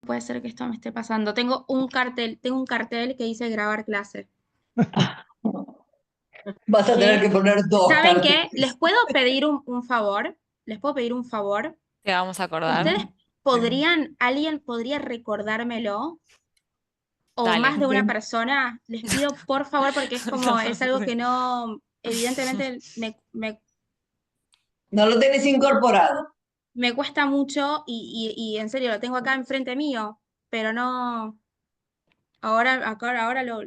Puede ser que esto me esté pasando. Tengo un cartel que dice grabar clase. Vas a tener que ¿Sí? poner dos ¿Saben qué? ¿Les carteles. puedo pedir un favor? ¿Les puedo pedir un favor? Te vamos a acordar. ¿Ustedes podrían, alguien podría recordármelo? O más Dale. de una Ok. persona, les pido por favor, porque es como, es algo que no, evidentemente No lo tienes incorporado. me cuesta mucho y en serio lo tengo acá enfrente mío, pero no, ahora lo,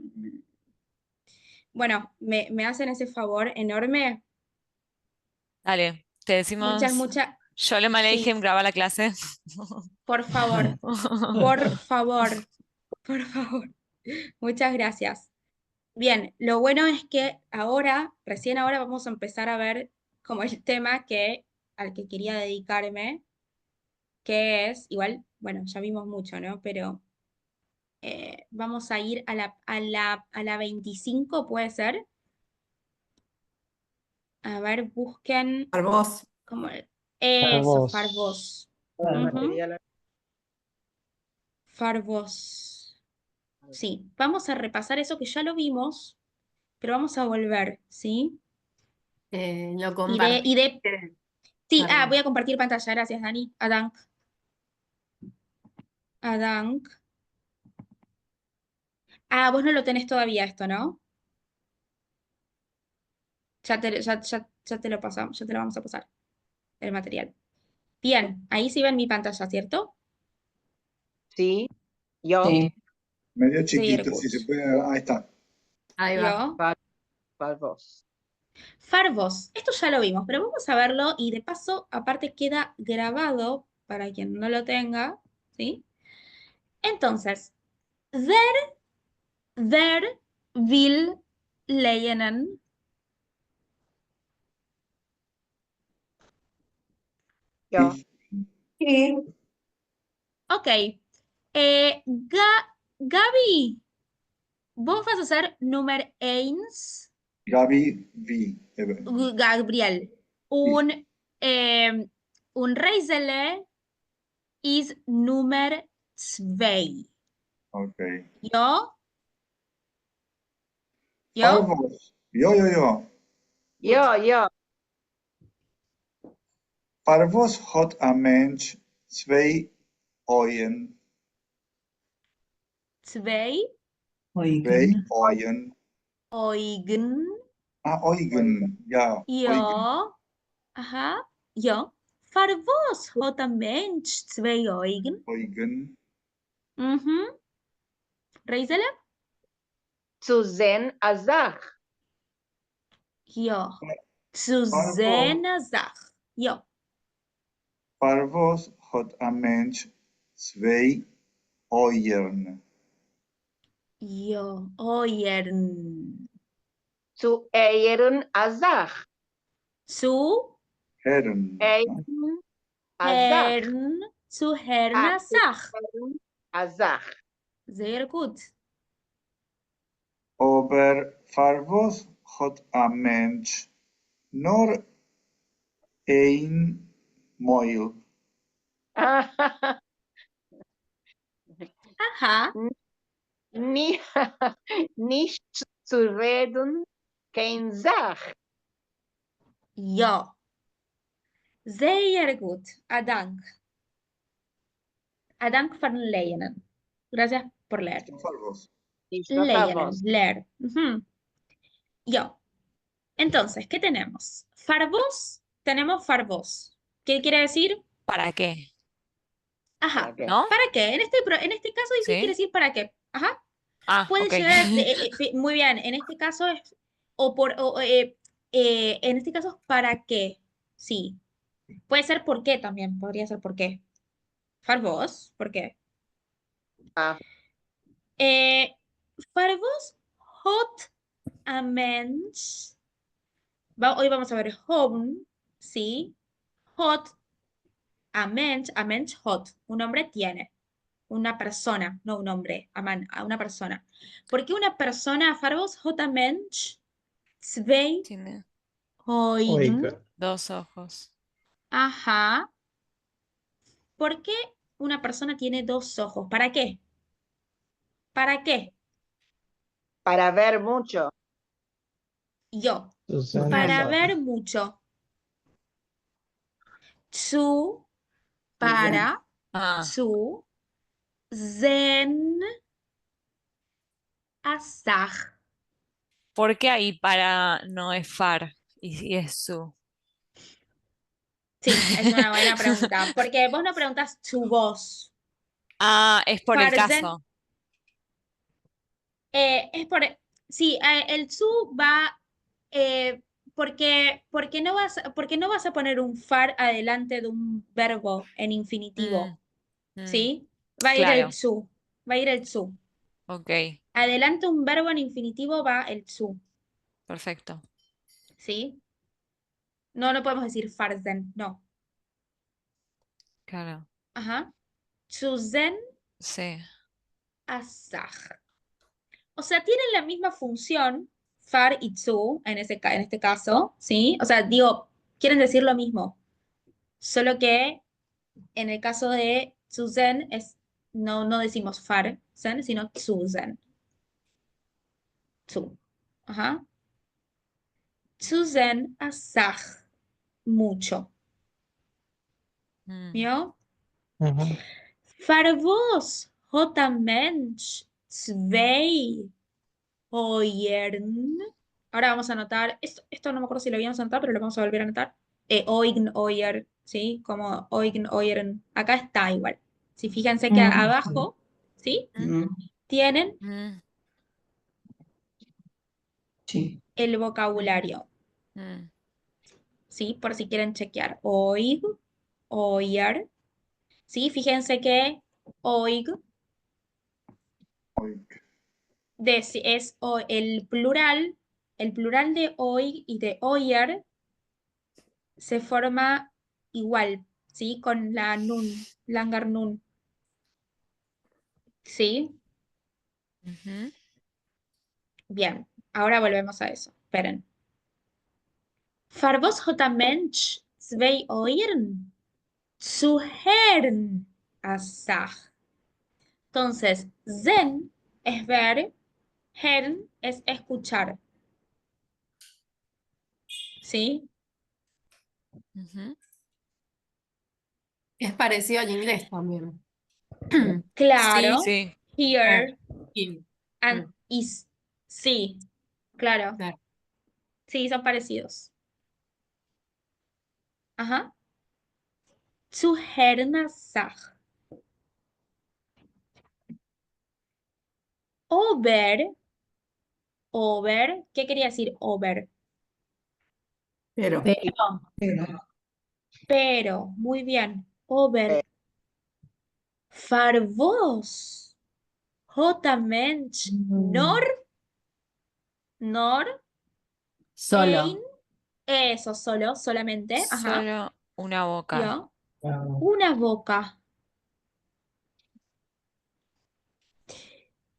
bueno, me hacen ese favor enorme. Dale. Te Muchas, decimos, muchas, Sholem sí, Aleichem, graba la clase. por favor, por favor, por favor. Muchas gracias. Bien, lo bueno es que ahora, recién ahora vamos a empezar a ver como el tema al que quería dedicarme, que es, igual, bueno, ya vimos mucho, ¿no? Pero vamos a ir a la 25, ¿puede ser? A ver, busquen Vos. como Para eso, vos. Farbos. Ujú, Farbos. Sí, vamos a repasar eso que ya lo vimos, pero vamos a volver, ¿sí? Lo Y de, y compartí. de, sí, voy Perdón. a compartir pantalla, gracias, Dani. Adank. Vos no lo tenés todavía esto, ¿no? Ya te lo pasamos, ya te lo vamos a pasar, el material. Bien, ahí sí ven mi pantalla, ¿cierto? Sí, yo, Sí. Medio Sí, chiquito, si se puede. Ahí está. Ahí va. yo. para vos. Farbos, esto ya lo vimos, pero vamos a verlo y de paso, aparte queda grabado para quien no lo tenga, ¿sí? Entonces, der will lernen. Yo, Sí. Ok. Gaby, vos vas a ser número 1. Gaby V. Gabriel. Sí. Um, un Reisele is nummer 2. Ok. ¿Yo? ¿Yo? Farvos. Yo. Good. yo, Farvos hat een mens twee ogen. 2 Twee Oigan. ogen. Eugen. Ogen. Ja, ogen. Yo. Ajá. Yo. Für was hat ein Mensch 2 Augen? Ogen. Mhm. Reisele? zu sehen azach. Ja. Zu Farvos. seiner Sache. Ja. Farvos hat een mens twee ogen. Ja. Euren. Zu ehren azach. Zu Herren. Ehren azach. Herrn. Zu Herrner Zu Sache. ehren azach. Sehr gut. Aber farvos hat een mens nur één moil. Ajá. Ni- Nicht zu reden, kein Sach. Ja. Sehr gut. Adank. Adank van Leijenen. Gracias por leer. Farvos. Nicht Leijenen. vos. Leer. Ujú. Yo. Entonces, ¿qué tenemos? Farbos, tenemos farbos. ¿Qué quiere decir? ¿Para qué? Ajá. ¿Para qué? ¿No? ¿Para qué? En este caso dice, quiere ¿Sí? decir para qué. Ajá. Ah, Puede ok. llegar muy bien. En este caso es, en este caso es para qué. Sí. Puede ser por qué también. Podría ser por qué. Farbos, ¿por qué? Ah, Eh, Farbos, hot a mensch. Hoy vamos a ver home, ¿sí? Hot a mensch hot, un hombre tiene, una persona, no un hombre, a una persona. ¿Por qué una persona, Farbos, hot a mensch, zwei Tiene Augen? Oiga. dos ojos. Ajá. ¿Por qué una persona tiene dos ojos? ¿Para qué? ¿Para qué? Para ver mucho. Yo. Susan Para Sachs. ver mucho. Zu, para, Ah, zu, zen, asaj. ¿por qué ahí para no es far y si es su? Sí, es una buena pregunta. Porque vos no preguntas tu voz. Ah, es por el Farzen, caso. es por. Sí, el su va. Porque no vas a poner un far adelante de un verbo en infinitivo. Mm, ¿Sí? Va a ir claro, el su. Va a ir el su. ok, Adelante un verbo en infinitivo va el su. perfecto. ¿Sí? No, no podemos decir farzen, no. Claro, Ajá. Zuzen, sí. asaj. O sea, tienen la misma función, far y zu, en este caso, ¿sí? O sea, digo, quieren decir lo mismo, solo que en el caso de zuzen no decimos far, zen, sino zuzen. Zu. Ajá. Zuzen, asaj, mucho. Mm, ¿Vio? Ujú. Farvos, hota mensch, zwei, Oyern. Ahora vamos a anotar, esto no me acuerdo si lo habíamos anotado, pero lo vamos a volver a anotar. Oign, Oyer, ¿sí? Como Oign, Oyern. Acá está igual. Si fíjense que abajo, ¿sí? Tienen mm, Sí. el vocabulario, mm. ¿sí? Por si quieren chequear. Oig, Oyer, ¿sí? Fíjense que oig Oig. es el plural de oig y de oyer se forma igual, ¿sí? Con la nun, langar nun, ¿sí? Ujú. Bien, ahora volvemos a eso. Esperen. Farbos hota mensch zwei oiren, zu hern asach. Entonces, zen es ver, hern es escuchar, ¿sí? Ujú. Es parecido al inglés también. Claro, Sí, hear Y- and is, sí, claro, claro. sí, son parecidos. Ajá. Zu hern asach. Over, ¿qué quería decir over? Pero. Pero, muy bien, over. Eh. Farvos, J mensch, nor, ein, Solo. eso, solamente, ajá, solo una boca. ¿vio? Una boca.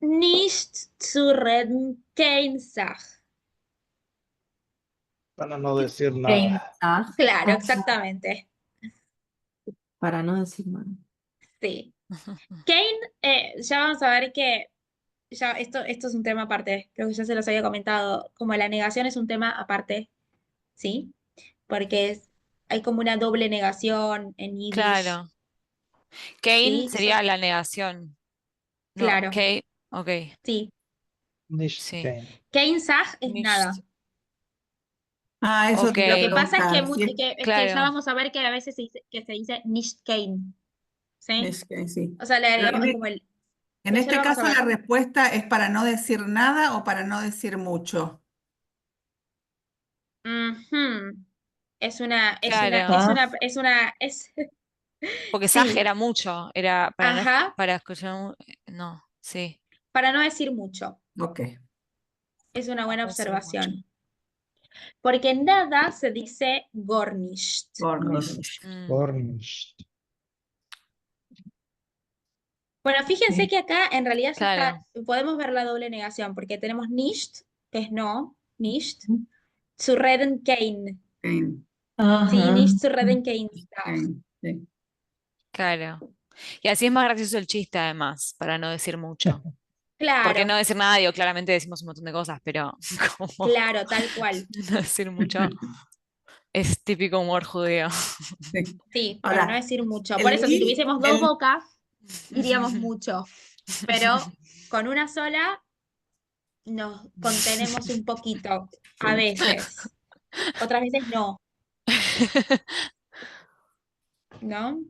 Nicht zu reden, kein Sach. Para no decir nada. Claro, exactamente. Para no decir mal. Sí. Kein, ya vamos a ver que ya esto es un tema aparte, creo que ya se los había comentado, como la negación es un tema aparte, ¿sí? Porque hay como una doble negación en Yiddish, Claro. Kane ¿sí? sería la negación. No, Claro, Kane, ok, sí. Nicht sí. kein. Kein Sach es Nicht. nada. Ah, eso Ok, te iba a Lo que pasa es que, preguntar. Sí, es que ya claro. vamos a ver que a veces que se dice nicht kein, ¿sí? es que sí. O sea, Pero es como el... en ya lo este vamos a caso la ver. respuesta es para no decir nada o para no decir mucho. Ujú. Claro. Porque Saj Sí, era mucho, era para no ajá, para escuchar no, sí. para no decir mucho. Ok. Es una buena No decir mucho. observación. Porque nada se dice gornisht. Gornish. Mm, Gornisht. Bueno, fíjense Sí. que acá en realidad ya claro. está, podemos ver la doble negación, porque tenemos nicht, que es no, nicht, zu reden kein, Kein. sí, nicht zu reden kein Sach. Kein, sí. Claro. Y así es más gracioso el chiste, además, para no decir mucho. Porque Claro, no decir nada, digo, claramente decimos un montón de cosas, pero como claro, tal cual. no decir mucho es típico humor judío. Sí. Sí, para no Ahora, decir mucho. Por el eso, si list, tuviésemos dos bocas, diríamos mucho. Pero con una sola nos contenemos un poquito, a veces. Otras veces no, ¿no?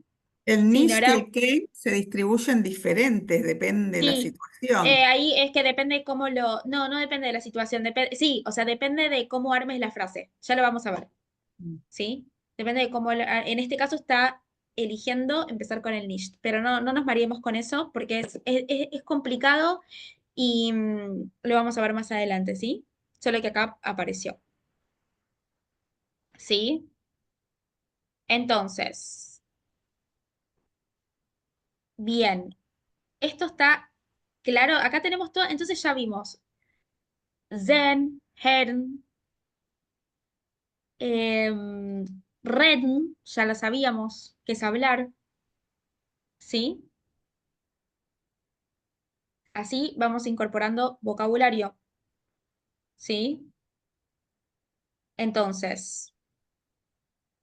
el Sí, nicht y Nora. el que se distribuyen diferentes, depende de la Sí, situación. ahí es que depende cómo lo... No, no depende de la situación. Sí, o sea, depende de cómo armes la frase. Ya lo vamos a ver, ¿sí? Depende de cómo... En este caso está eligiendo empezar con el nicht, pero no, no nos mareemos con eso porque es complicado y lo vamos a ver más adelante, ¿sí? Solo que acá apareció, ¿sí? Entonces, bien, esto está claro. Acá tenemos todo, entonces ya vimos Zen, Herrn, Reden, ya lo sabíamos, que es hablar, ¿sí? Así vamos incorporando vocabulario, ¿sí? Entonces,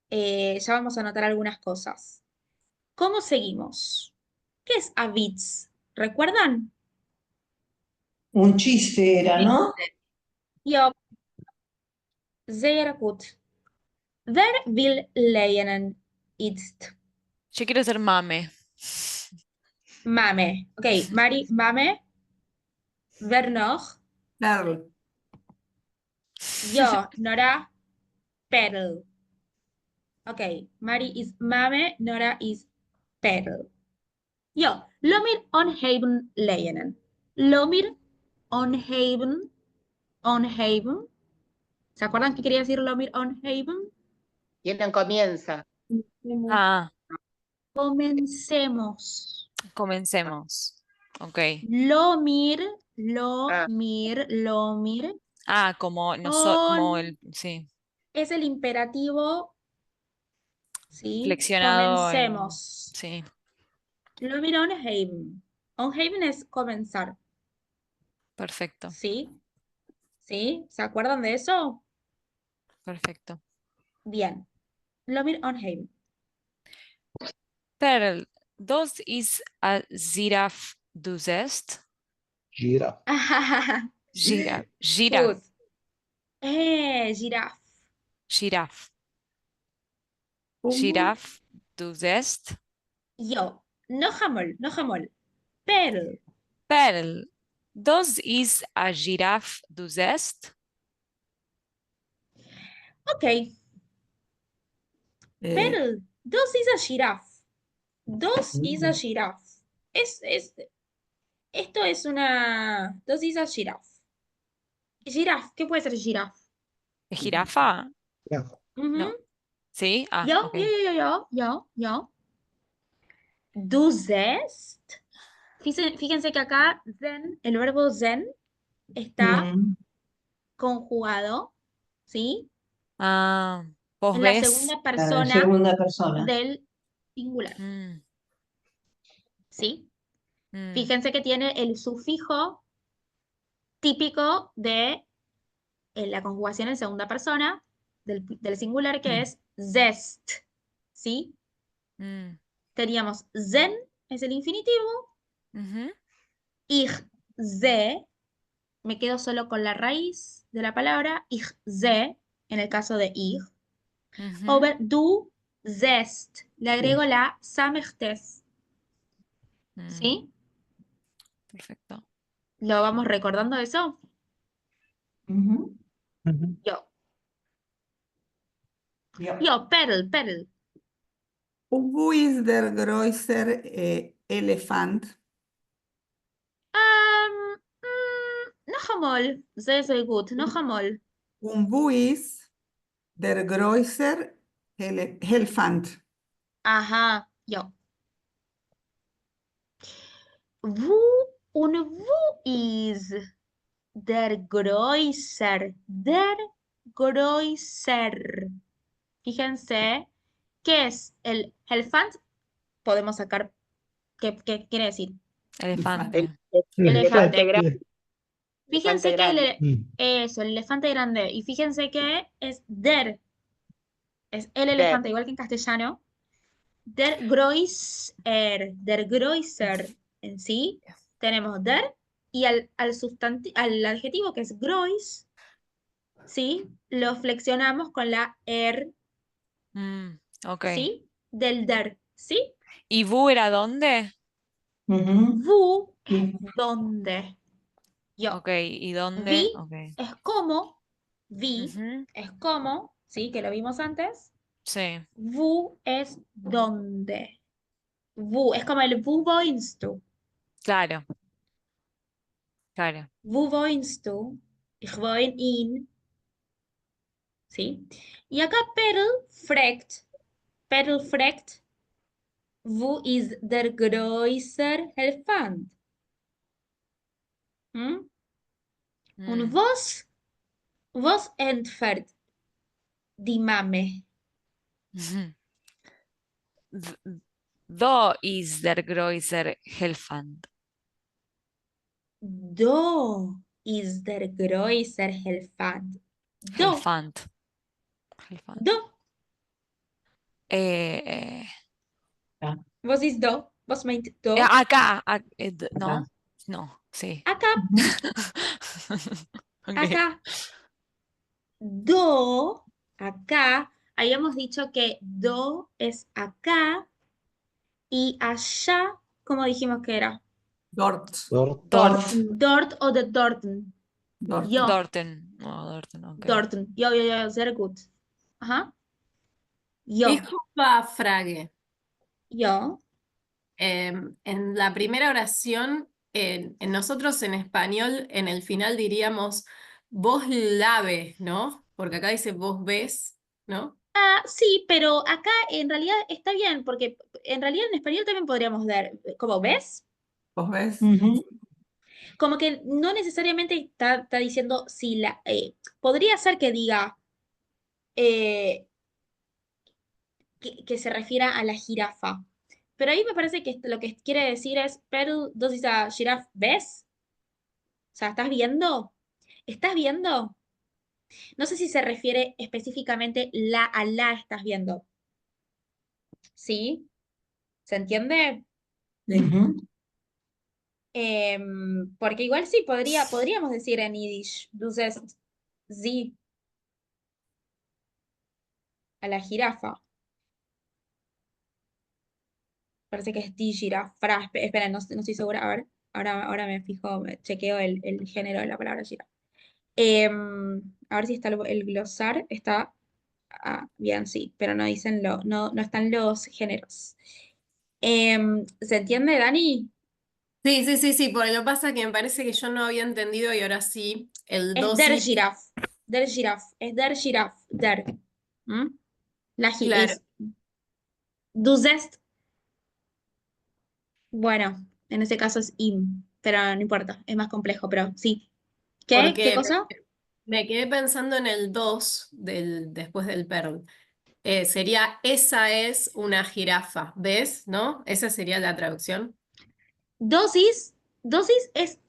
ya vamos a anotar algunas cosas. ¿Cómo seguimos? ¿Qué es a Witz? ¿Recuerdan? Un chiste era, ¿no? Ja, sehr gut. Wer will lernen jetzt? Yo quiero ser mame. Mame. Ok, Mari, Mame. Wer noch? Claro, Yo, Nora, Perl. Ok, Mari is Mame, Nora is Perl. Yo, Lomir onhaven lernen. Lomir onhaven, onhaven. ¿Se acuerdan qué quería decir Lomir onhaven? ¿Quién comienza? Ah, Comencemos. comencemos. Ok. Lomir, Ah, lomir, lomir. Ah, como como On el, sí, es el imperativo, ¿sí? flexionado en, Comencemos. sí, Lomir onhaven. Onhaven es comenzar, perfecto, ¿sí? ¿Sí? ¿Se acuerdan de eso? perfecto. Bien. Lomir onhaven. Perl, dos is a giraffe du zest? Gira. Giraffe, Gut. Giraffe. giraffe, un giraffe du zest? Yo. No jamol, no jamol. Perl. Perl, dos is a giraffe du zest? Ok. eh, Perl. Dos is a giraffe. Dos is a giraffe. Esto es una... Dos is a giraffe. Giraffe. ¿Qué puede ser giraffe? ¿Es jirafa? Ya. No. Ujú. ¿Sí? Ah, Yo, ok. yo. Du siehst. Fíjense que acá zen, el verbo zen está mm, conjugado, ¿sí? Ah, ¿vos En la ves? segunda persona Segunda persona. del singular, Mm, ¿sí? mm, Fíjense que tiene el sufijo típico de la conjugación en segunda persona del singular, que es zest, ¿sí? mm, Teníamos zen, es el infinitivo, ujú, ich sehe, me quedo solo con la raíz de la palabra, ich sehe, en el caso de ich, ujú, over du siehst, le agrego la samechtes, mm, ¿sí? perfecto. ¿Lo vamos recordando eso? Ujú. Ujú. Yo. Yo. Yo, Perl. Wo ist der größere Elefant? Noch einmal. Sehr gut. Noch einmal. Und wo ist der größere Elefant? Ajá, yo. Wo und wo ist der größer? Der größer. Fíjense, ¿qué es el Elefant? Podemos sacar ¿Qué quiere decir? Elefante. Elefante grande. Elefante. Fíjense que grande. eso, el elefante grande. Y fíjense que es der. Es el elefante, igual que en castellano. Der Größer en sí. Tenemos der y al adjetivo que es groß, ¿sí? Lo flexionamos con la Ok. ¿sí? Del der, ¿sí? ¿Y bu era dónde? Ujú. Wo es Sí. donde. Yo. Ok, ¿y dónde? Vi Ok. es como, vi Ujú, es como, ¿sí? Que lo vimos antes. sí, Wo es donde. Wo es como el wo wohnst du. claro, claro. Wo wohnst du? Ich wohne in. ¿Sí? Y acá Perl fragt, wo ist der größere Elefant? ¿Mm? Und Mm. was entfernt die Mame? Ujú. Do is der größer Elefant. Do ist der größere Elefant. Do, Elefant. Elefant. do. Eh, Was ist do? Was meint do? acá, no, Acá. no, sí. Acá, Ok. acá. Do, acá. Habíamos dicho que do es acá y allá, ¿cómo dijimos que era? Dort. Dort. Dort. Dort o de Dorten. Dort. Yo, Dorten. No, Dorten, ok. Dorten. Yo, sehr gut. Ajá. Ich Yo, war Frage. yo. En la primera oración, en nosotros en español, en el final diríamos vos la ves, ¿no? Porque acá dice vos ves, ¿no? Ah, sí, pero acá en realidad está bien, porque en realidad en español también podríamos dar, como ves, ¿Vos ves? Ujú. como que no necesariamente está diciendo si la, podría ser que diga eh, que se refiera a la jirafa, pero ahí me parece que lo que quiere decir es, pero dos a giraffe, ¿ves? O sea, ¿estás viendo? ¿Estás viendo? No sé si se refiere específicamente a la estás viendo. ¿Sí? ¿Se entiende? Ujú. Porque igual sí, podríamos decir en Yiddish, du siehst sie, a la jirafa. Parece que es die Giraffe. Espera, no estoy segura. A ver, ahora me fijo, chequeo el género de la palabra jirafa. A ver si está el glosar. Está bien, sí, pero no dicen no están los géneros. ¿Se entiende, Dani? Sí, sí, sí, sí, porque lo que pasa es que me parece que yo no había entendido y ahora sí, el Es der dosis, Giraffe. Der Giraffe. Es der Giraffe. Der. ¿Mm? claro, Es du siehst. Bueno, en ese caso es im, pero no importa, es más complejo, pero sí. ¿Qué porque cosa? me quedé pensando en el 2 después del Perl. Sería, esa es una jirafa, ¿ves? ¿No? Esa sería la traducción. Dosis es,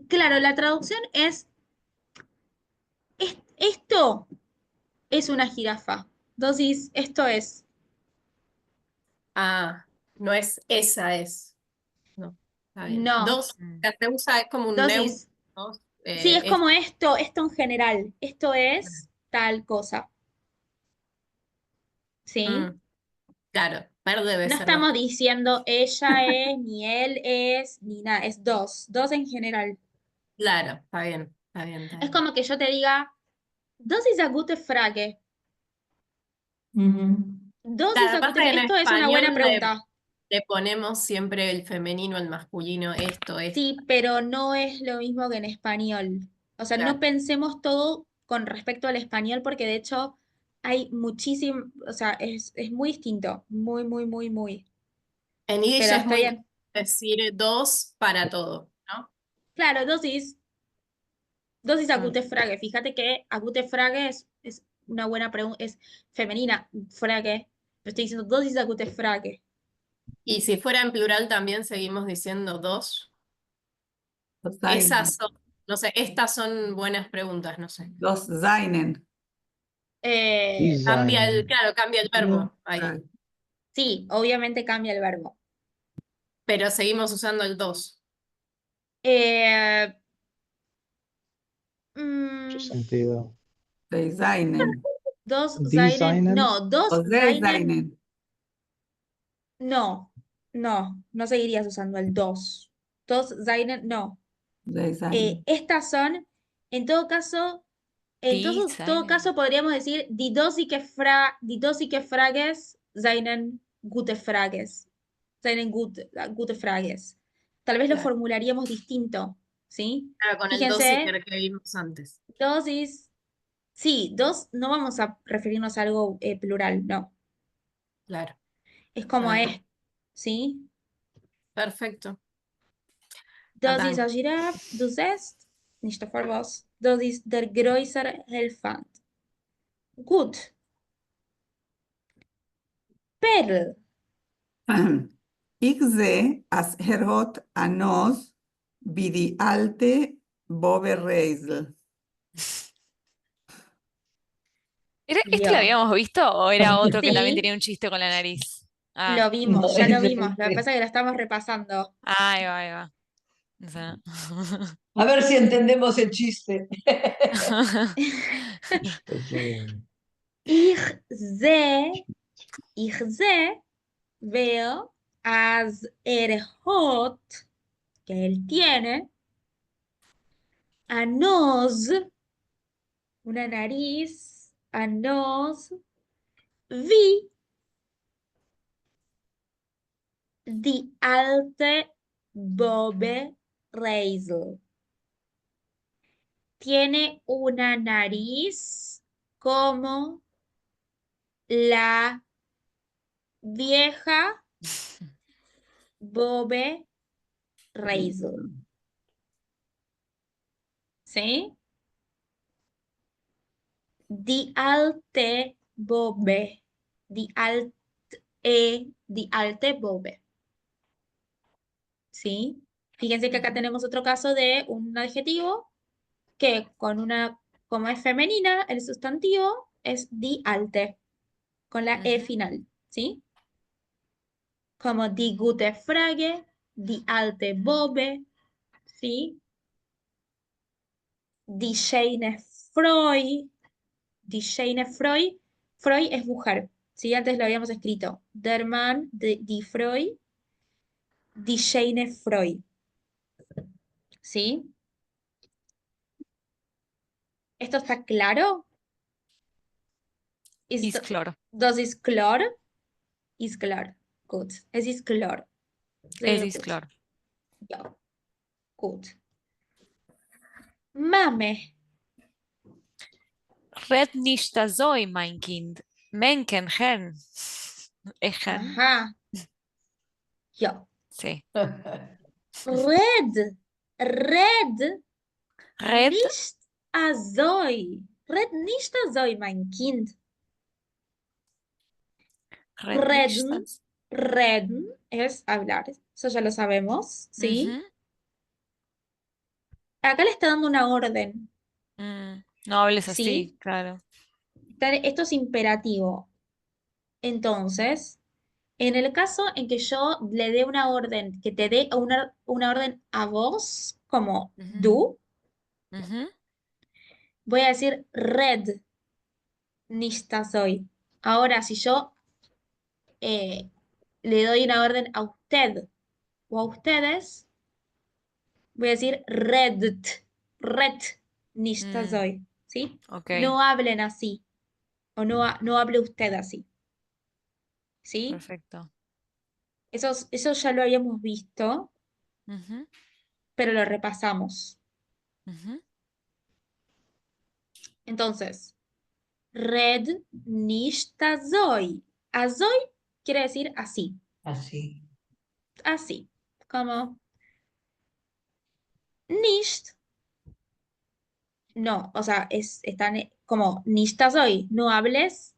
claro, la traducción esto es una jirafa. Dosis, esto es. Ah, no es esa es. No, está bien. No, Dos, Mm. la se usa es como un neutro, dosis. ¿no? Sí, es como esto en general. Esto es tal cosa. ¿Sí? Mm, claro, Perl debe No ser estamos bastante. diciendo ella es, ni él es, ni nada, es dos en general. Claro, está bien, está bien, está Es bien. como que yo te diga, das ist eine gute Frage. Ujú. Das ist Claro, eine pasa gute que Frage. en Esto es una español buena pregunta. le ponemos siempre el femenino, el masculino, esto. Sí, pero no es lo mismo que en español. O sea, no Claro. pensemos todo con respecto al español porque de hecho hay muchísimo, o sea, es muy distinto. Muy, muy, muy, muy. En Yiddish Pero es está muy bien. decir dos para todo, ¿no? Claro, dosis a Mm, gute Frage. Fíjate que a gute Frage es una buena pregunta, es femenina, Frage. Pero estoy diciendo dosis a gute Frage. Y si fuera en plural también seguimos diciendo dos. Das Seinen. Esas son, no sé, estas son buenas preguntas, no sé. Das Seinen. Die Cambia seinen. claro, cambia el verbo ahí. Claro. Sí, obviamente cambia el verbo. Pero seguimos usando el dos. Eh, ¿Qué mm, sentido? Die Seinen. dos Die seinen, seinen. no, dos O der seinen, Seinen. no seguirías usando el dos. Dos seinen, no. Die Seinen. Estas son, en todo caso, Die todo caso seinen. podríamos decir, die dosige Frages seinen gute Frages. Seinen gute Frages. Tal vez lo Claro. formularíamos distinto, ¿sí? Claro, con el Fíjense, dosiker que vimos antes. dosis, sí, dos, no vamos a referirnos a algo plural, no. Claro. Es como Claro. es, ¿sí? Perfecto. Das ist Atán. eine Giraffe, du siehst, nicht der was. Das ist der größere Elefant. Gut. Perl. Ich sehe, als Herrgott an nos wie die alte Bobereisel. ¿Este Yo. lo habíamos visto o era otro que también Sí. tenía un chiste con la nariz? Ah, Lo vimos, No, ya lo ese vimos. Lo que es- pasa es que lo estamos repasando. ahí va, ahí va. O sea, A ver si entendemos el chiste. Ich sehe, veo, as hot, que él tiene, a nose, una nariz, a nose, vi, die alte Bobe Reisel. Tiene una nariz como la vieja Bobe Reisel. ¿Sí? Die alte Bobe. Die alte Bobe. ¿Sí? Fíjense que acá tenemos otro caso de un adjetivo que como es femenina, el sustantivo es die alte, con la E Ujú. final, ¿sí? Como die gute Frage, die alte Bobe, ¿sí? Die schöne Freu, die schöne Freu, Freu es mujer, ¿sí? Antes lo habíamos escrito, der Mann, die Freu, die schöne Freu, ¿sí? ¿Esto está claro? Ist klar. Das ist klar? Ist klar. Gut. Es ist klar. Es Sehr ist gut. klar. Ja. Gut. Mame. Red nicht so, mein Kind. Menken, Herrn. Echen. Ajá. Ja. Sí. Red. Red. Red. Nicht azoi. Red nicht azoi, mein Kind. Red Reden. nicht. Reden es hablar. Eso ya lo sabemos, ¿sí? Ujú. Acá le está dando una orden, No hables ¿sí? así, claro. Esto es imperativo. Entonces, en el caso en que yo le dé una orden, que te dé una orden a vos, como Ujú. du, Ujú. voy a decir red nista soy. Ahora, si yo le doy una orden a usted o a ustedes, voy a decir red nista soy, ¿sí? Ok, No hablen así, o no hable usted así, ¿sí? perfecto. Eso ya lo habíamos visto, Ujú. pero lo repasamos. Ujú. Entonces, red nicht azoi. Azoi quiere decir así, Así. así, como nicht, no, o sea, están como nicht azoi, no hables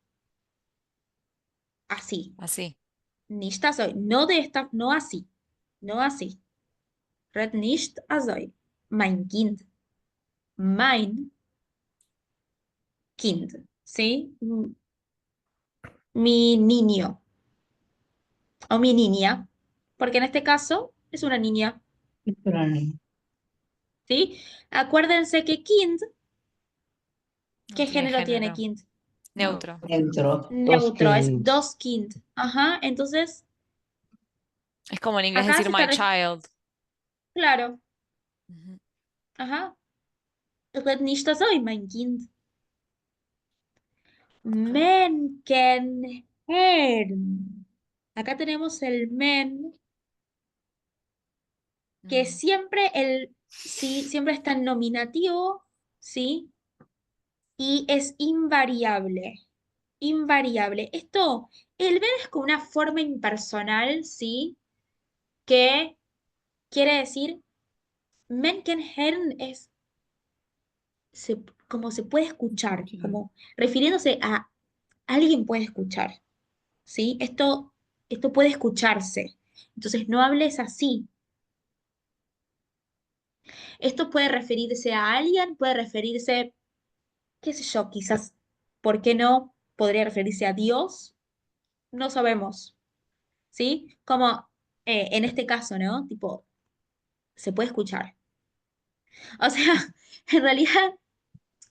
así, Así. Nicht also. No de esta, no así. No así. Red nicht also. Mein Kind. Mein Kind. ¿Sí? Mi niño. O mi niña. Porque en este caso es una niña. Ucrania. ¿Sí? Acuérdense que kind, No ¿qué tiene género tiene género. kind? Neutro. Dentro. Dos Neutro, es kind. dos kind. Ajá, entonces Es como en inglés acá decir se my está, child. claro, Ujú. ajá. Red nicht soy mein Kind. Menkenherrn. Acá tenemos el men, que Mm. siempre sí, siempre está en nominativo, ¿sí? Y es invariable. Invariable. Esto, el men es como una forma impersonal, ¿sí? Que quiere decir, Menkenherrn es como se puede escuchar, como refiriéndose a alguien puede escuchar, ¿sí? Esto puede escucharse. Entonces, no hables así. Esto puede referirse a alguien, puede referirse, qué sé yo, quizás, ¿por qué no? Podría referirse a Dios, no sabemos, ¿sí? Como en este caso, ¿no? Tipo, se puede escuchar. O sea, en realidad,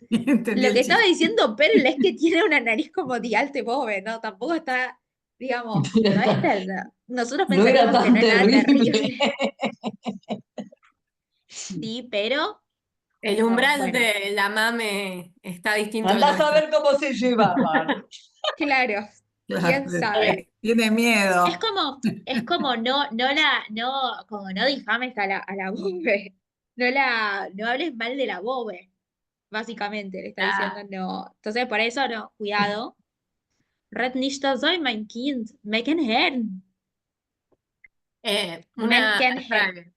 Entendí lo el que estaba chiste. diciendo Perel es que tiene una nariz como de Alte Bobe, ¿no? Tampoco está, digamos, no es tan, nosotros No era pensaríamos que tan no es nada terrible. terrible, sí, pero, El umbral bueno, de la mame está distinto al Andás a nuestro. ver cómo se llevaban. claro, Claro, quién sabe. tiene Es miedo. como como no difames a la Bobe, no hables mal de la Bobe, básicamente, le está diciendo Ah, no. Entonces, por eso no, cuidado. Red nicht soll mein Kind, Menkenherrn. una Menkenherrn.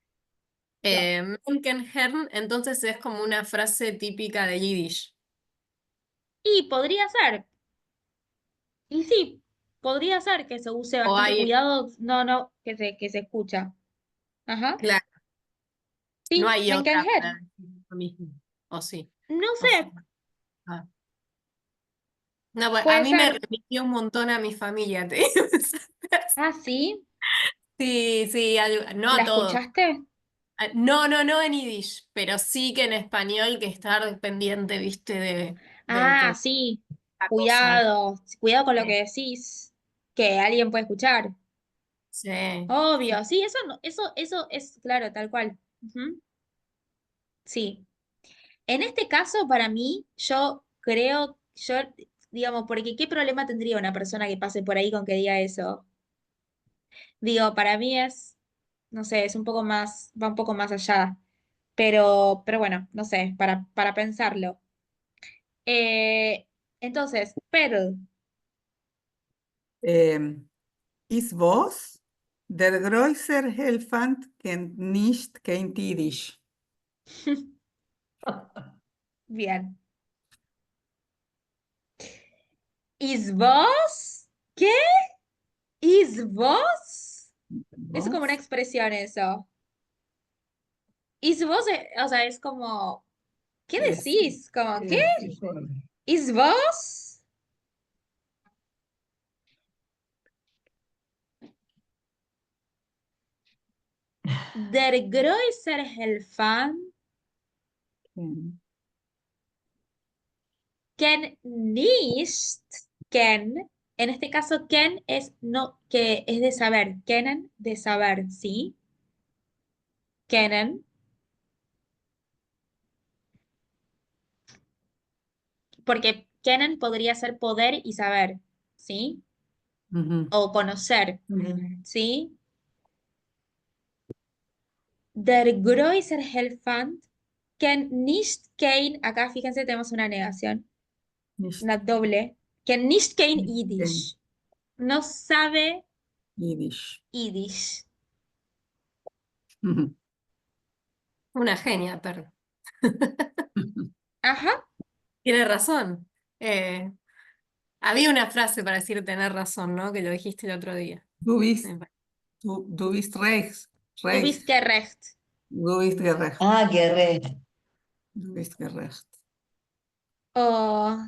Menkenherrn, entonces es como una frase típica de Yiddish. Y podría ser, y sí, podría ser que se use O bastante hay, cuidado, no, que se escucha. Ajá, claro, no sí, hay otra para Menkenherrn. decir lo mismo. O sí. No O sí. sé, Ah. No, pues a puede mí me ser. remitió un montón a mi familia. Te digo. Ah, sí, Sí, sí, no ¿la a todos. escuchaste? No en Yiddish, pero sí que en español que estar pendiente, viste, de Ah, que sí, la cosa. cuidado con lo que decís, que alguien puede escuchar. Sí, sí. Obvio, sí, eso es claro, tal cual. Ujú, sí. En este caso, para mí, digamos, porque ¿qué problema tendría una persona que pase por ahí con que diga eso? Digo, para mí es, no sé, es un poco más, va un poco más allá. Pero bueno, no sé, para pensarlo. Eh, entonces, Pearl. Is vos? Der größer Elefant kennt nicht kein Yiddish. Bien. ¿Is vos? ¿Qué? ¿Is vos? Es como una ¿Vos? expresión eso. ¿Is vos? O sea, es como, ¿qué Es, decís? Como, ¿qué? sí, bueno. ¿Is vos? Der größer Elefant Ken- ken nicht, ken, en este caso ken es no, que es de saber, kenen de saber, ¿sí? Kenen, porque kenen podría ser poder y saber, ¿sí? Ujú. O conocer, ¿sí? Der größer Elefant ken nicht kein, acá fíjense, tenemos una negación, Nicht una doble, ken nicht kein kein Yiddish, no sabe Yiddish. Yiddish. Ujú. Una genia, perro. Ajá, Tiene razón. Había una frase para decir tener razón, ¿no? Que lo dijiste el otro día. Du bist, Me parece. du bist rechts. Du bist gerecht. Du bist gerecht. Ah, guerrero. Du bist gerecht. O,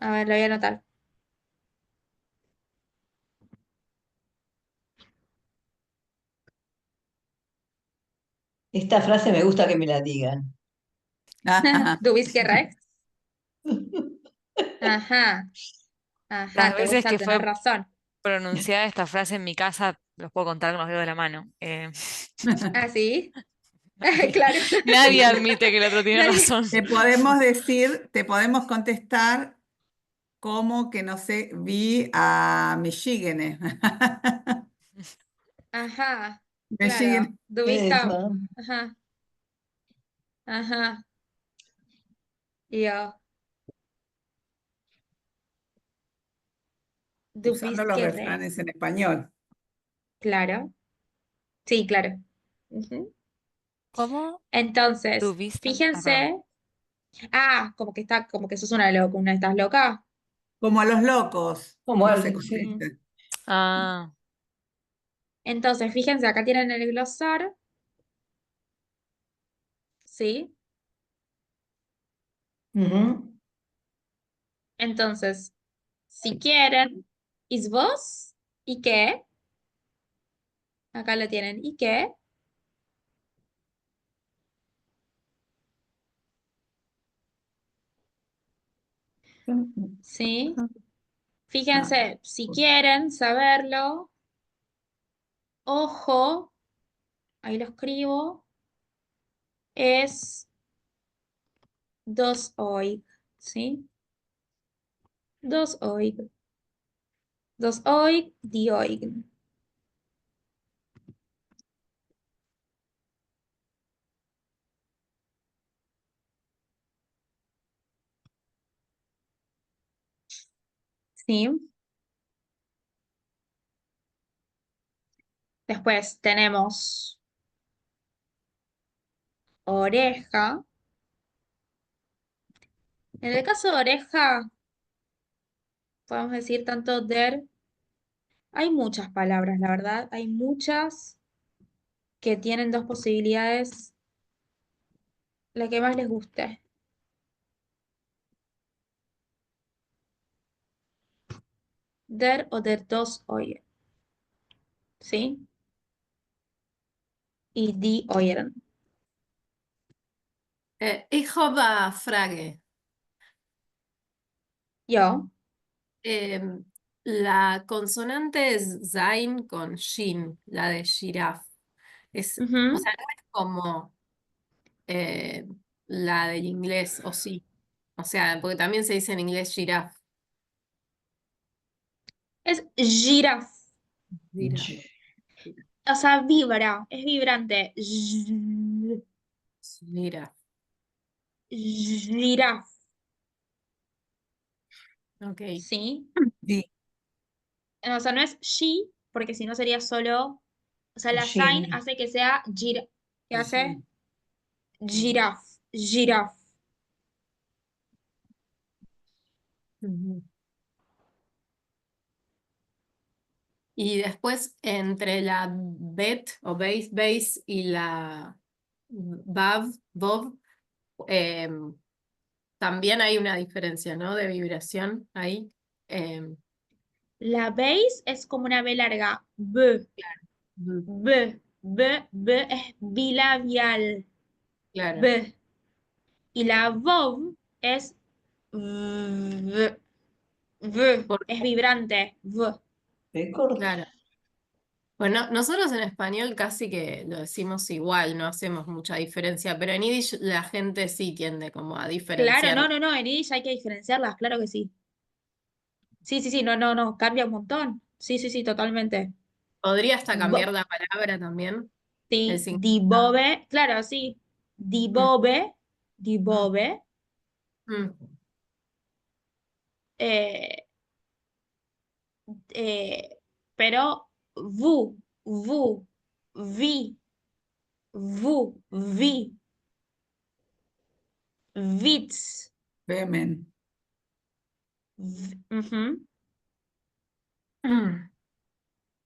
a ver, lo voy a anotar. Esta frase me gusta que me la digan. Du bist gerecht. Ajá, ajá, Las te veces gusta que tener fue razón. pronunciada esta frase en mi casa, los puedo contar con los dedos de la mano. ¿Ah, sí? Claro. Nadie admite que el otro tiene Nadie- razón. Te podemos decir, te podemos contestar como que no sé, vi a Michigan. Ajá, claro. Michigan. Du bist am- Eso. Ajá, ajá. Yo. Du Usando bist los gerecht. refranes en español. Claro. Sí, claro. Ujú. ¿Cómo? Entonces, Tuviste. Ah, perdón. fíjense. Como que como que sos una estás loca. Como a los locos, Como no se algo, sí. contesta. Ah, Entonces, fíjense, acá tienen el glosar, ¿sí? Ujú. Entonces, si quieren, ¿is vos? ¿Y qué? Acá lo tienen. ¿Y qué? ¿Sí? Fíjense, si quieren saberlo, ojo, ahí lo escribo, es dos oig, ¿sí? Dos oig. Dos oig, die oig. ¿Sí? Después tenemos oreja. En el caso de oreja, podemos decir tanto der. Hay muchas palabras, la verdad. Hay muchas que tienen dos posibilidades. La que más les guste. Der o der dos oye. ¿Sí? Y die oyen. Ich habe Frage. Yo. Em, la consonante es Zain con Shin, la de giraf. O Ujú. sea, no es como eh, la del inglés, o sí. O sea, porque también se dice en inglés giraf. Es giraf. Giraf. O sea, vibra. Es vibrante. Giraf. Giraf. Ok. ¿Sí? Sí, O sea, no es she, porque si no sería solo. O sea, la sign Shin. hace que sea gir. ¿Qué hace? Giraf. Giraf. Ujú. Y después entre la bet o base y la bob, em, también hay una diferencia, ¿no? De vibración ahí. Em, La base es como una B larga. B. Ujú. B. B. B es bilabial. Claro, B. Y la VOV es V. V. porque, Es vibrante. V. Qué corto. claro. Bueno, nosotros en español casi que lo decimos igual, no hacemos mucha diferencia, pero en Yiddish la gente sí tiende como a Claro, no, diferenciar. no, no. En Yiddish hay que diferenciarlas, claro que sí. Sí, sí, sí, no, no, no. Cambia un montón. Sí, sí, sí, totalmente. Podría hasta cambiar Bo- la palabra también, el sí, significado. dibove. Claro, sí. Mm, Dibove. mm, Dibove. mm. eh, eh, pero vu, vi, vi, witz, Femen. ujú.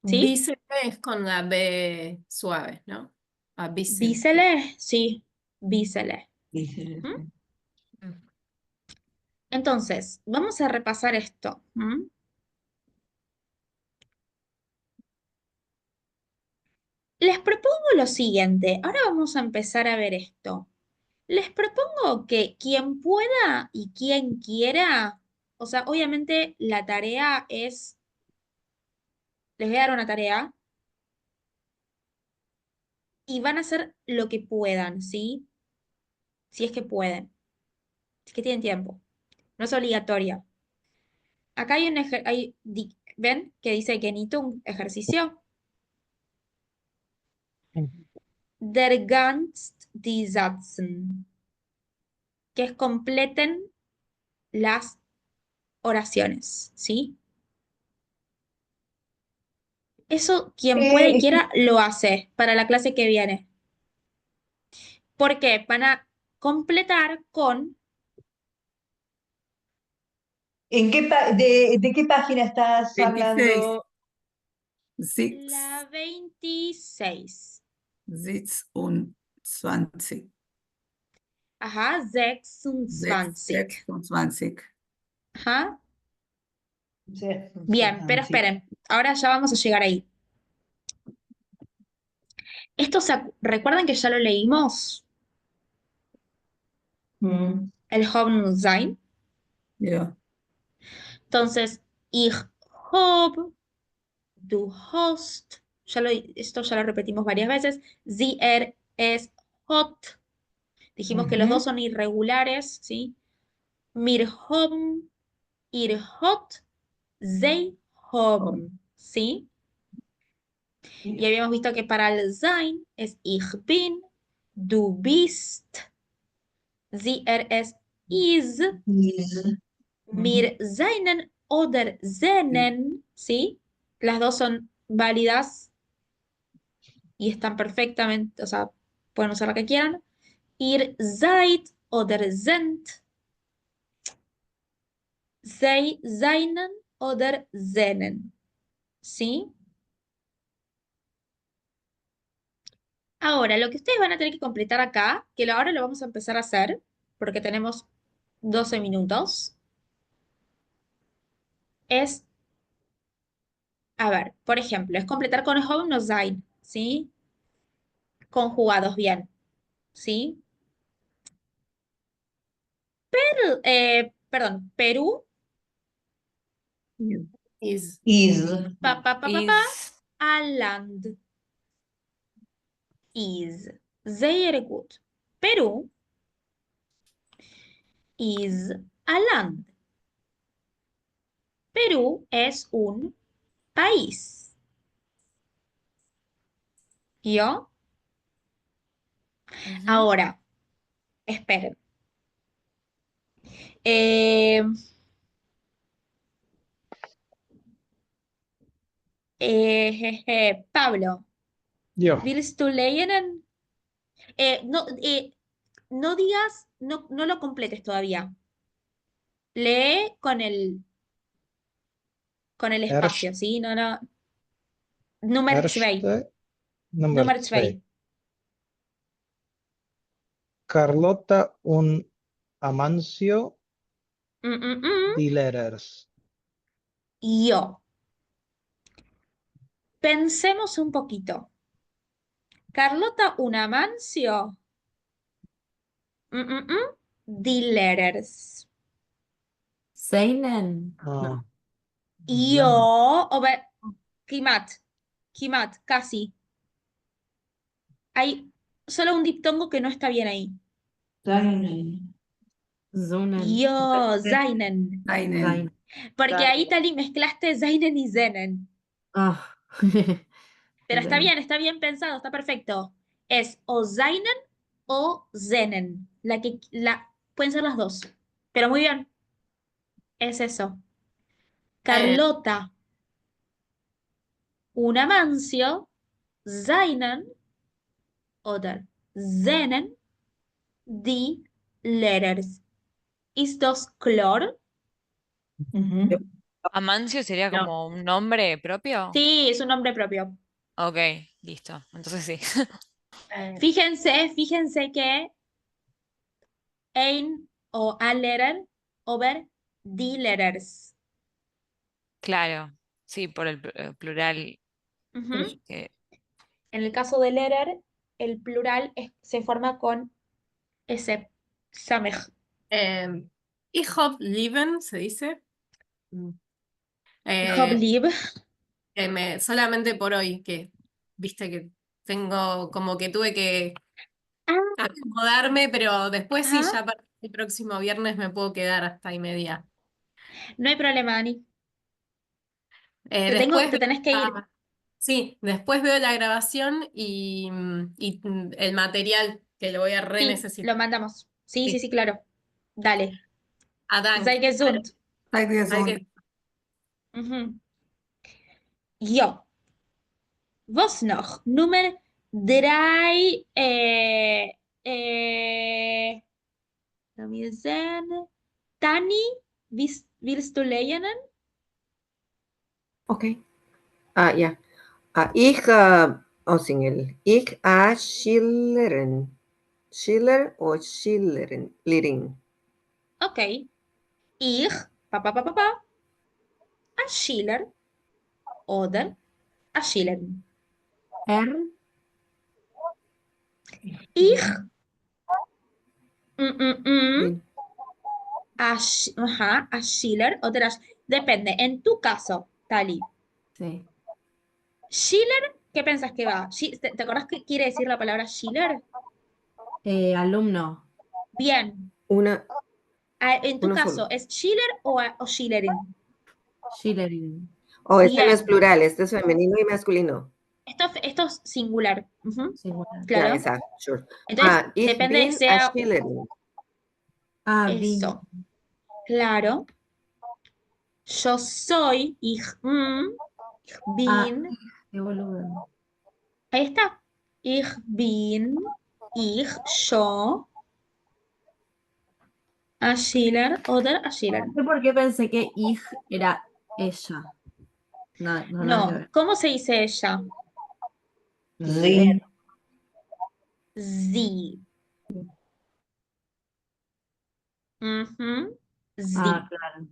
¿Sí? Bíceps es con la B suave, ¿no? Ah, bíceps. Bíceps, sí, bíceps. Dice, ¿Mm? Entonces, vamos a repasar esto. Les propongo lo siguiente. Ahora vamos a empezar a ver esto. Les propongo que quien pueda y quien quiera, o sea, obviamente la tarea es, les voy a dar una tarea y van a hacer lo que puedan, ¿sí? Si es que pueden, si es que tienen tiempo. No es obligatorio. Acá hay un ¿ven? Que dice que necesito un ejercicio. Der ganzt die Sätzen. Que es completen las oraciones, ¿sí? Eso quien puede y quiera lo hace para la clase que viene. ¿Por qué? Van a completar con ¿de qué página estás 26. hablando? Six, la 26. 26. Ajá, 26. 26. Ajá. Bien, pero esperen. Ahora ya vamos a llegar ahí. Esto ¿recuerdan que ya lo leímos? Mm. El Haben sein. Ja. Entonces, ich hab, du hast, esto ya lo repetimos varias veces. Sie, es, hot. Dijimos que los dos son irregulares, ¿sí? Mir haben, ihr hot, sie haben, ¿sí? Y habíamos visto que para el sein es ich bin, du bist, sie, es, is, mir seinen oder seinen, ¿sí? Las dos son válidas y están perfectamente, o sea, pueden usar la que quieran. Ir seid oder sind, sei, seinen oder seinen, ¿sí? Ahora, lo que ustedes van a tener que completar acá, que ahora lo vamos a empezar a hacer, porque tenemos 12 minutos, es, a ver, por ejemplo, es completar con haben o sein, ¿sí? Conjugados bien, ¿sí? Perdón, Perú, Is. Is. a land, is, sehr gut. Perú is a land. Perú es un país. ¿Yo? Ahora, esperen. Eh, Pablo, Yo. ¿willst du lernen? No, no digas, no lo completes todavía. Lee con el espacio, ¿sí? No. Nummer 2. Nummer Nummer 2. 2. Carlota un Amancio Mm, mm, mm. di Letters. Yo. Pensemos un poquito. Carlota Unamancio. The letters. Seinen. Ah, Yo. Kimat, casi. Hay solo un diptongo que no está bien ahí. Sonnen. Yo, Seinen. Seinen. Porque ahí Tali mezclaste Seinen y Zenen. Ah. Pero está bien pensado, está perfecto. Es o Seinen o Zenen. Pueden ser las dos. Pero muy bien. Es eso. Carlota, un Amancio, seinen oder seinen die Letters. Ist das klar? Amancio sería No. como un nombre propio. Sí, es un nombre propio. Ok, listo. Entonces sí. Fíjense que ein o a letter over the letters. Claro. Sí, por el plural. Ujú. que- En el caso de letter, el plural se forma con ese samej. Ich hab lieben, se dice. Ich hab Eh, lieb. solamente por hoy, que viste que tengo como que tuve que Ah, acomodarme, pero después sí, ajá. ya para el próximo viernes me puedo quedar hasta y media. No hay problema, Dani. Después Te tenés que ir. sí, después veo la grabación y el material que lo voy a re Sí, necesitar. lo mandamos. Sí, sí, Sí. sí, claro. Dale. A Dank. Sei gesund. Sei gesund. Mhm. Jo. Was noch? Nummer 3. Lass mich sehen. Tani, willst du lernen? Okay. Ja. Single. Ich Schillerin. Schiller o Schillerin. Lirin. Ok. Ich, pa, a Schiller oder a Schillerin. Ich, Lin. ajá, a Schiller oder depende. En tu caso, Tali, Sí. Schiller, ¿qué pensás que va? ¿Te acordás qué quiere decir la palabra Schiller? Alumno. Bien. Una En tu Uno caso, solo. ¿es Schiller o Schillerin? Schillerin. Oh, este no es Bien. plural, este es femenino y masculino. Esto es singular. Ujú, Singular. Ya, claro. esa, sure. Entonces, Ich depende bin sea Schillerin. Bin. eso. Claro. Yo soy, ich bin. Qué boludo. Ahí está. Ich bin, yo, a Schiller oder a Schiller. No sé por qué pensé que ich era ella. No, no, nada que No, ver. ¿cómo se dice ella? Sie. Sie. Ujú, Sie. Claro.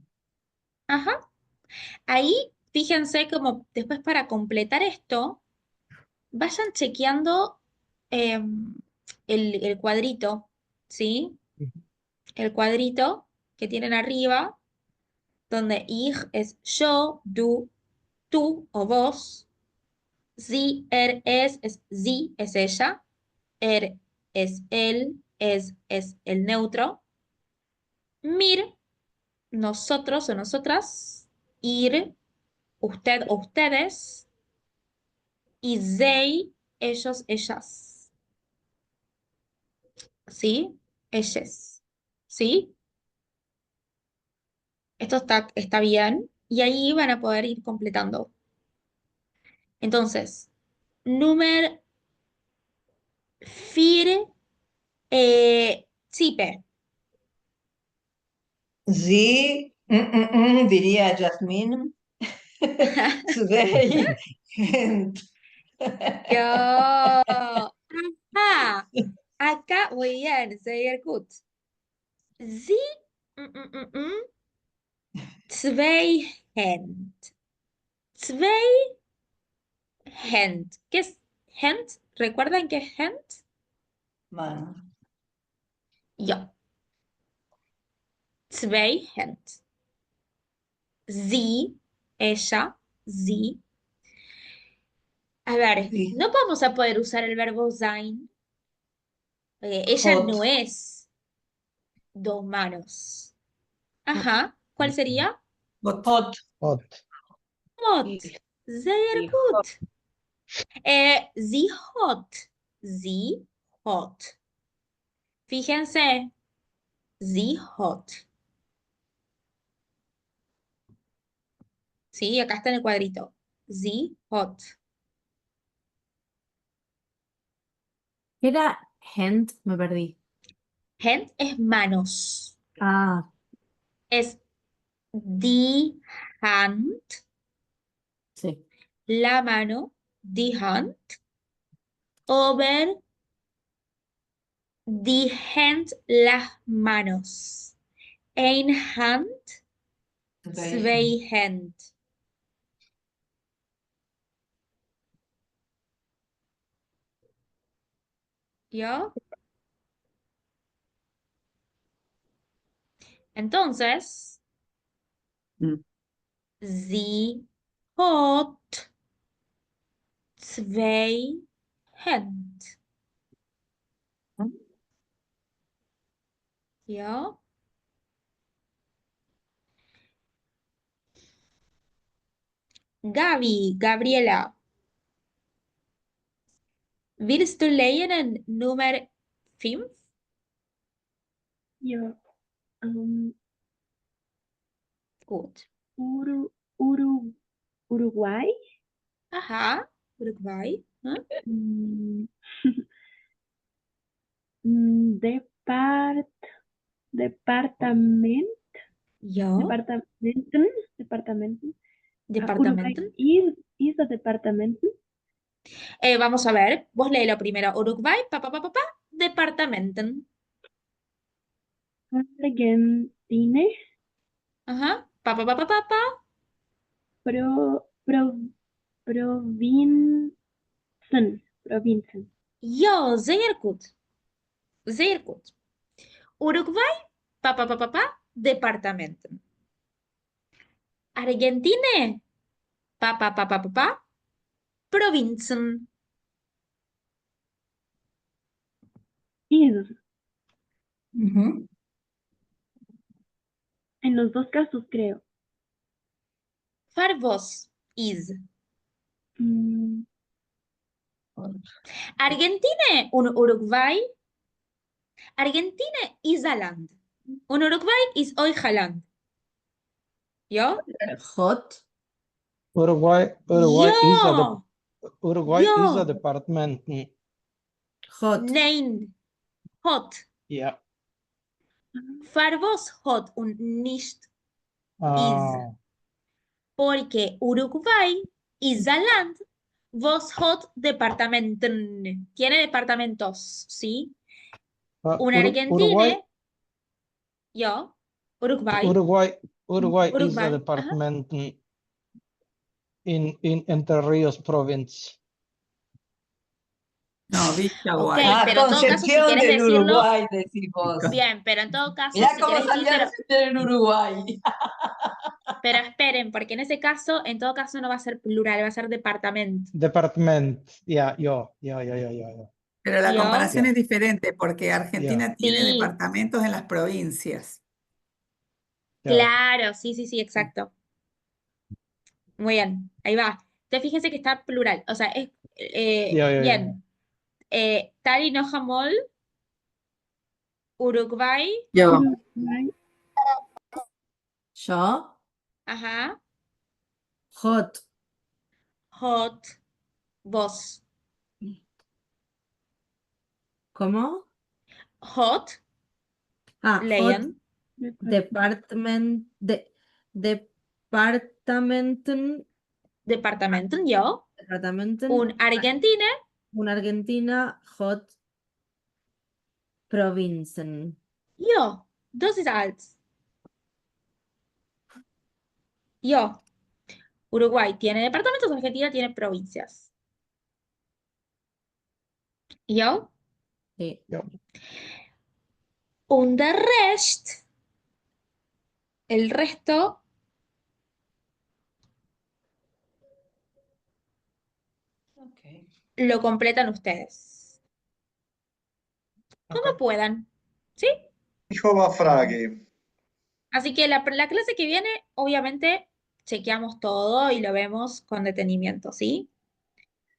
Ajá. Ahí, fíjense como después para completar esto, vayan chequeando el cuadrito, ¿sí? El cuadrito que tienen arriba, donde ich es yo, du, tú o vos, sie, es sie, es ella, es él, es el neutro, mir, nosotros o nosotras, ir, usted o ustedes, y they, ellos, ellas. ¿Sí? Ellas. ¿Sí? Esto está bien. Y ahí van a poder ir completando. Entonces, número 4, Zipe. Sie, diría Jasmine. Zwei Hand. Yo. Ajá. Acá, muy bien, sehr gut. Sie, zwei Hand. Zwei Hand. ¿Qué es Hand? ¿Recuerdan qué es Hand? Mano. Yo. Zwei Hand. Sie, ella, sie. A ver, Sie. no vamos a poder usar el verbo sein. Ella Hot. no es dos manos. Ajá. ¿Cuál sería? Hot. Hot. Hot. Sehr Sí, gut. Sie hot. Sie hot. Fíjense. Sie hot. Sí, acá está en el cuadrito. Sie hot. ¿Qué era Hand? Me perdí. Hand es manos. Ah, Es die Hand, Sí. la mano, die Hand, over die Hand, las manos. Ein Hand, zwei Hand. ¿Yo? Entonces, Mm. sie hat zwei Hände. ¿Ya? Gaby, Gabriela, willst du lernen Nummer 5? Ja, Gut. Uruguay. Ajá, Uruguay. ¿Ah? Mm, departamento. ¿Ya? Departamenten. Uruguay Departamento. is a departamenten. Vamos a ver, vos léelo primero. Uruguay, departamenten. Argentine. Ajá, Provinzen. Ja, sehr gut. Sehr gut. Uruguay, departamenten. Argentine, Provinzen. Is. Ujú. En los dos casos, creo. För vos, is. Mm, Argentine, un Uruguay. Argentine is a land. Un Uruguay is euer Land. ¿Yo? Hot. Uruguay is a Ja. Uruguay is a Ja. department. Hot. Nein. Hot. Yeah. För vos hot un nicht Ah, porque Uruguay is a land, vos hot departamenten. Tiene departamentos, ¿sí? Un argentine, Uruguay yo, Uruguay, is a Uruguay, department in Entre Ríos province. No, ok, Villaguay. pero en todo caso, si Concepción querés del decirlo, Uruguay, decís vos. bien, pero en todo caso, Mirá si cómo querés salió a decírselo, defender el Uruguay. pero esperen, porque en ese caso, en todo caso no va a ser plural, va a ser departamento. Department. Yeah. Pero la ¿Yo? comparación es diferente porque Argentina tiene Sí, departamentos en las provincias. claro, sí, exacto. Muy bien, ahí va. Entonces fíjense que está plural, o sea, es bien. Tarinojamol, Uruguay, Yo. Uruguay. Yo. ajá, Hot. hot, vos, ¿Cómo? hot, Hot. leyen, Departamenten. departamento, yo, Departamenten. un Argentina, Una Argentina. Hot. Provinzen. yo, das ist alles. Yo, Uruguay tiene departamentos, Argentina tiene provincias. Yo, Sí. und der Rest, el resto, lo completan ustedes. Como puedan, ¿sí? Ich habe eine Frage. Así que la clase que viene, obviamente, chequeamos todo y lo vemos con detenimiento, ¿sí?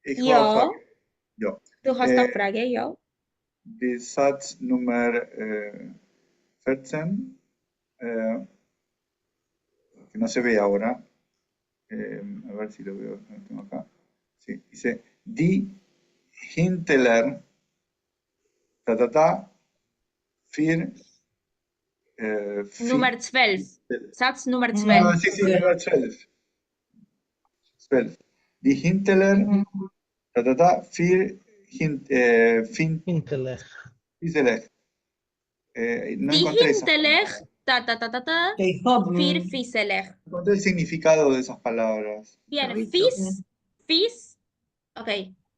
Ich habe eine Yo, Frage. Ja. du hast eine Frage, yo. Die Satz Nummer 14, que no se ve ahora. A ver si lo veo, lo tengo acá. Sí, dice, die Hinteler, ta, ta, ta, für Nummer 12. Satz Nummer 12. Ah, sí, Nummer 12. 12. Die Hinteler, Hinterleg. Fieselig. No Die encontré esa Hinterleg, palabra. Vier Fieselig. No encontré el significado de esas palabras. Bien, Perrito. Fies, ok,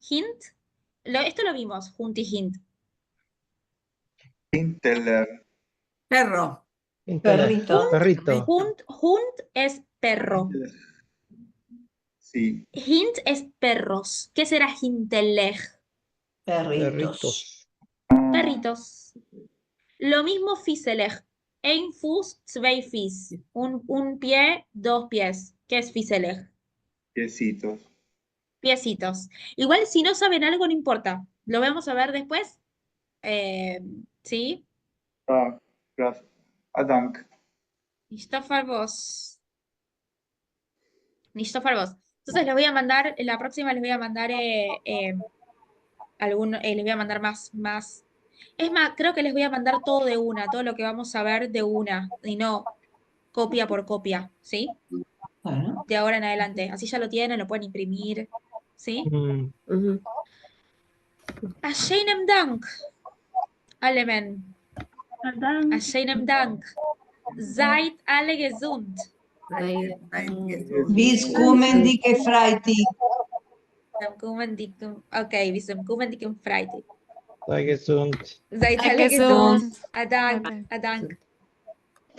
Hint, esto lo vimos, Hunt y Hint. Hinteler. Perro. Hinterleg. Perrito. Perrito. Hunt es perro, Sí. Hint es perros. ¿Qué será Hinterleg? Perritos. Perritos. Perritos. Lo mismo Fieselig. Ein Fuß, zwei Fies. Un pie, dos pies. ¿Qué es Fieselig? Piecitos. Piecitos. Igual si no saben algo, no importa. Lo vamos a ver después. ¿Sí? Ah, gracias. Dank. Nicht für vos. Nicht für vos. Entonces les voy a mandar, en la próxima les voy a mandar les voy a mandar más. Es más, creo que les voy a mandar todo de una, todo lo que vamos a ver de una, y no copia por copia, ¿sí? Bueno. De ahora en adelante. Así ya lo tienen, lo pueden imprimir, ¿sí? Mm, Ujú. A schönen Dank, alle men. Dank. A schönen Dank. Seid alle gesund. Bis kommen dicke Freitag. Okay, bis zum kommenden Freitag. sei gesund. Seid Sei alle gesund. gesund. A Dank, a Dank.